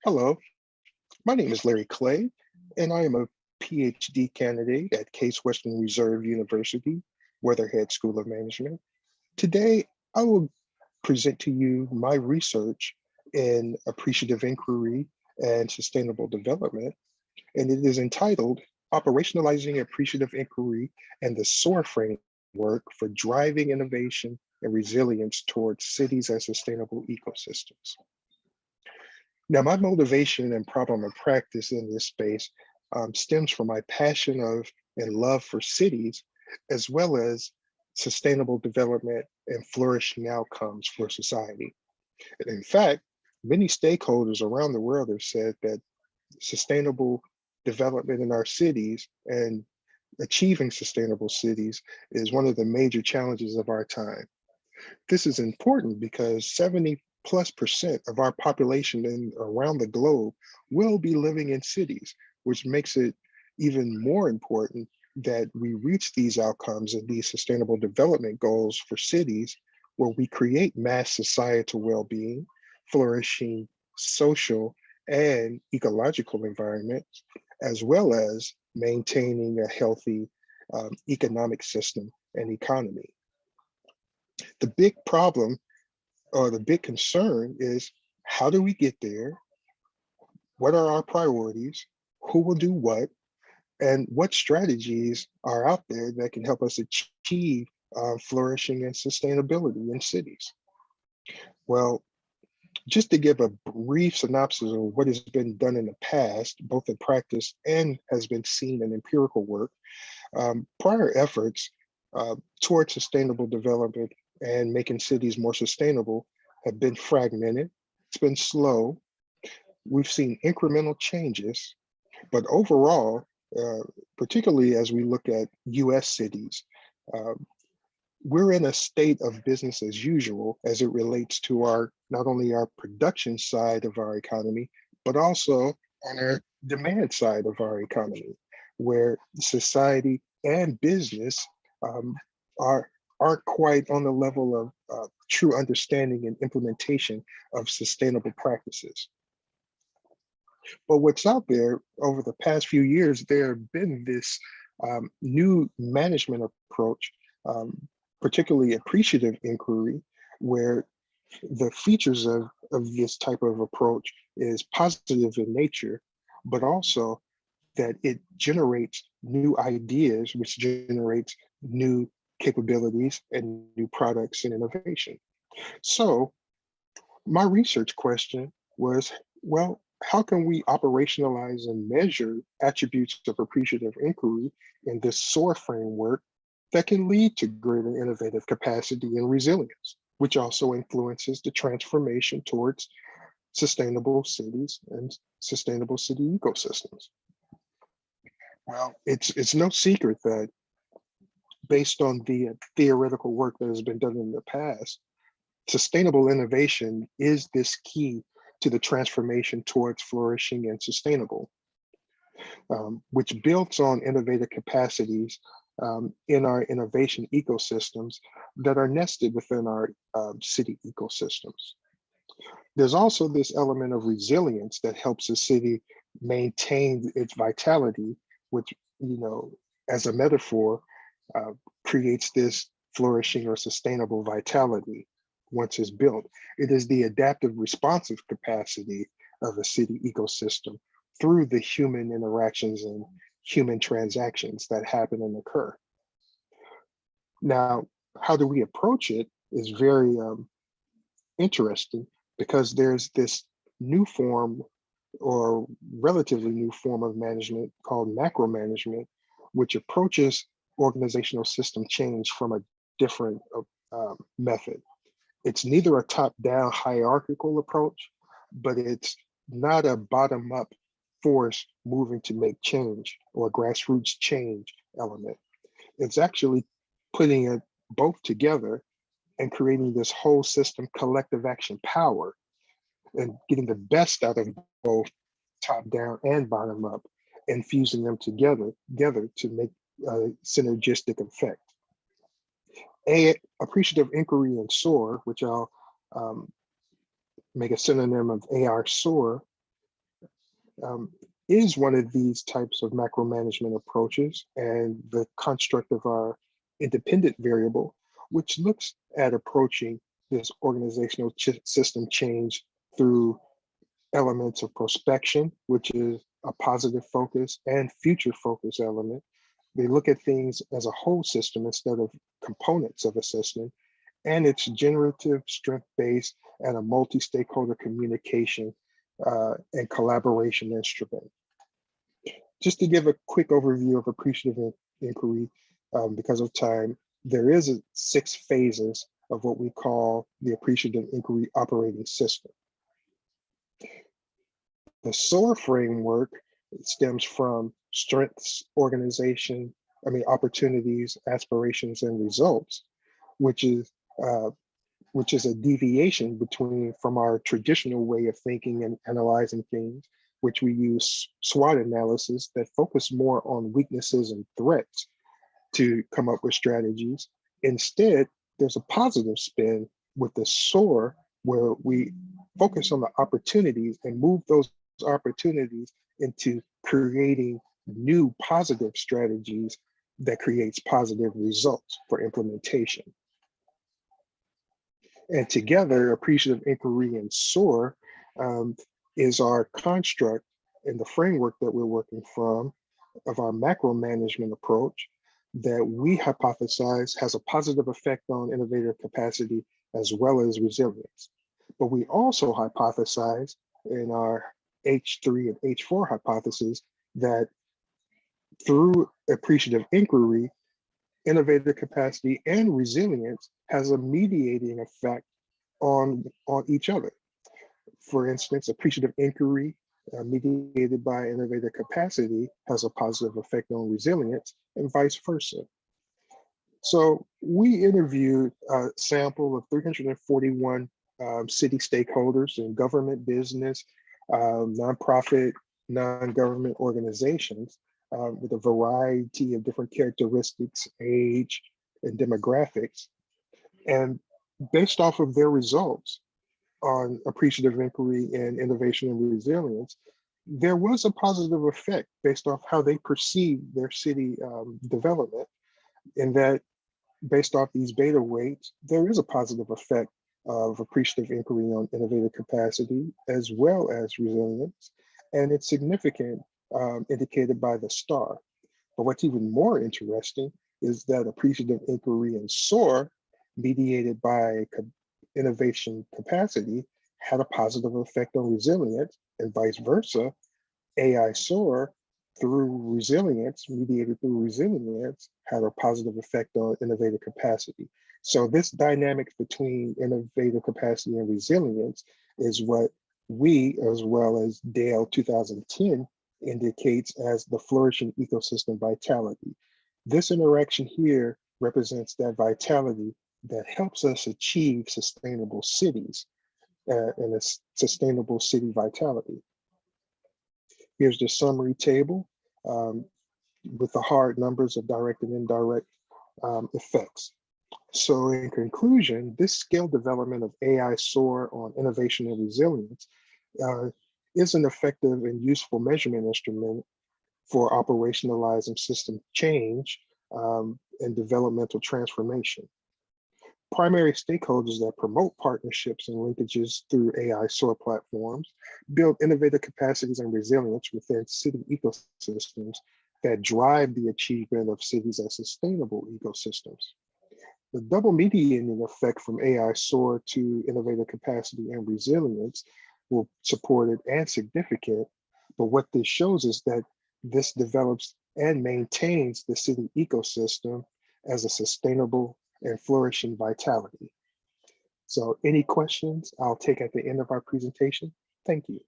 Hello, my name is Larry Clay, and I am a PhD candidate at Case Western Reserve University, Weatherhead School of Management. Today, I will present to you my research in appreciative inquiry and sustainable development, and it is entitled Operationalizing Appreciative Inquiry and the SOAR Framework for Driving Innovation and Resilience Towards Cities as Sustainable Ecosystems. Now, my motivation and problem of practice in this space stems from my passion of and love for cities, as well as sustainable development and flourishing outcomes for society. And in fact, many stakeholders around the world have said that sustainable development in our cities and achieving sustainable cities is one of the major challenges of our time. This is important because 70+% of our population around the globe will be living in cities, which makes it even more important that we reach these outcomes and these sustainable development goals for cities where we create mass societal well-being, flourishing social and ecological environments, as well as maintaining a healthy economic system and economy. The big problem or the big concern is, how do we get there? What are our priorities? Who will do what? And what strategies are out there that can help us achieve flourishing and sustainability in cities? Well, just to give a brief synopsis of what has been done in the past, both in practice and has been seen in empirical work, prior efforts towards sustainable development and making cities more sustainable have been fragmented. It's been slow. We've seen incremental changes, but overall, particularly as we look at US cities, uh, we're in a state of business as usual as it relates to our not only our production side of our economy, but also on our demand side of our economy, where society and business um, are aren't quite on the level of true understanding and implementation of sustainable practices. But what's out there over the past few years, there have been this new management approach, particularly appreciative inquiry, where the features of this type of approach is positive in nature, but also that it generates new ideas, which generates new capabilities and new products and innovation. So my research question was, well, how can we operationalize and measure attributes of appreciative inquiry in this SOAR framework that can lead to greater innovative capacity and resilience, which also influences the transformation towards sustainable cities and sustainable city ecosystems? Well, it's no secret that based on the theoretical work that has been done in the past, sustainable innovation is this key to the transformation towards flourishing and sustainable, which builds on innovative capacities in our innovation ecosystems that are nested within our city ecosystems. There's also this element of resilience that helps a city maintain its vitality, which, as a metaphor, uh, creates this flourishing or sustainable vitality once it's built. It is the adaptive responsive capacity of a city ecosystem through the human interactions and human transactions that happen and occur. Now, how do we approach it is very interesting, because there's this new form or relatively new form of management called macromanagement, which approaches organizational system change from a different method. It's neither a top-down hierarchical approach, but it's not a bottom-up force moving to make change or grassroots change element. It's actually putting it both together and creating this whole system collective action power and getting the best out of both top down and bottom up and fusing them together to make a synergistic effect. Appreciative inquiry and SOAR, which I'll make a synonym of AI-SOAR, um, is one of these types of macro management approaches, and the construct of our independent variable, which looks at approaching this organizational system change through elements of prospection, which is a positive focus, and future focus element. They look at things as a whole system instead of components of a system, and it's generative, strength-based, and a multi-stakeholder communication and collaboration instrument. Just to give a quick overview of appreciative inquiry, because of time, there is 6 phases of what we call the appreciative inquiry operating system. The SOAR framework stems from strengths, opportunities, aspirations, and results, which is a deviation from our traditional way of thinking and analyzing things, which we use SWOT analysis that focus more on weaknesses and threats to come up with strategies. Instead, there's a positive spin with the SOAR, where we focus on the opportunities and move those opportunities into creating new positive strategies that creates positive results for implementation. And together, appreciative inquiry and SOAR is our construct and the framework that we're working from of our macro management approach that we hypothesize has a positive effect on innovative capacity as well as resilience. But we also hypothesize in our H3 and H4 hypothesis that through appreciative inquiry, innovative capacity and resilience has a mediating effect on each other. For instance, appreciative inquiry mediated by innovative capacity has a positive effect on resilience and vice versa. So we interviewed a sample of 341 city stakeholders in government, business, nonprofit, non-government organizations with a variety of different characteristics, age, and demographics. And based off of their results on appreciative inquiry and innovation and resilience, there was a positive effect based off how they perceive their city development, in that based off these beta weights, there is a positive effect of appreciative inquiry on innovative capacity as well as resilience, and it's significant, indicated by the star. But what's even more interesting is that appreciative inquiry and SOAR, mediated by innovation capacity, had a positive effect on resilience, and vice versa. AI-SOAR, through resilience, mediated through resilience, had a positive effect on innovative capacity. So this dynamic between innovative capacity and resilience is what we, as well as Dale 2010, indicates as the flourishing ecosystem vitality. This interaction here represents that vitality that helps us achieve sustainable cities and a sustainable city vitality. Here's the summary table with the hard numbers of direct and indirect effects. So in conclusion, this scale development of AI-SOAR on innovation and resilience is an effective and useful measurement instrument for operationalizing system change and developmental transformation. Primary stakeholders that promote partnerships and linkages through AI-SOAR platforms build innovative capacities and resilience within city ecosystems that drive the achievement of cities as sustainable ecosystems. The double mediating effect from AI-SOAR to innovative capacity and resilience were supported and significant, but what this shows is that this develops and maintains the city ecosystem as a sustainable and flourishing vitality. So any questions I'll take at the end of our presentation? Thank you.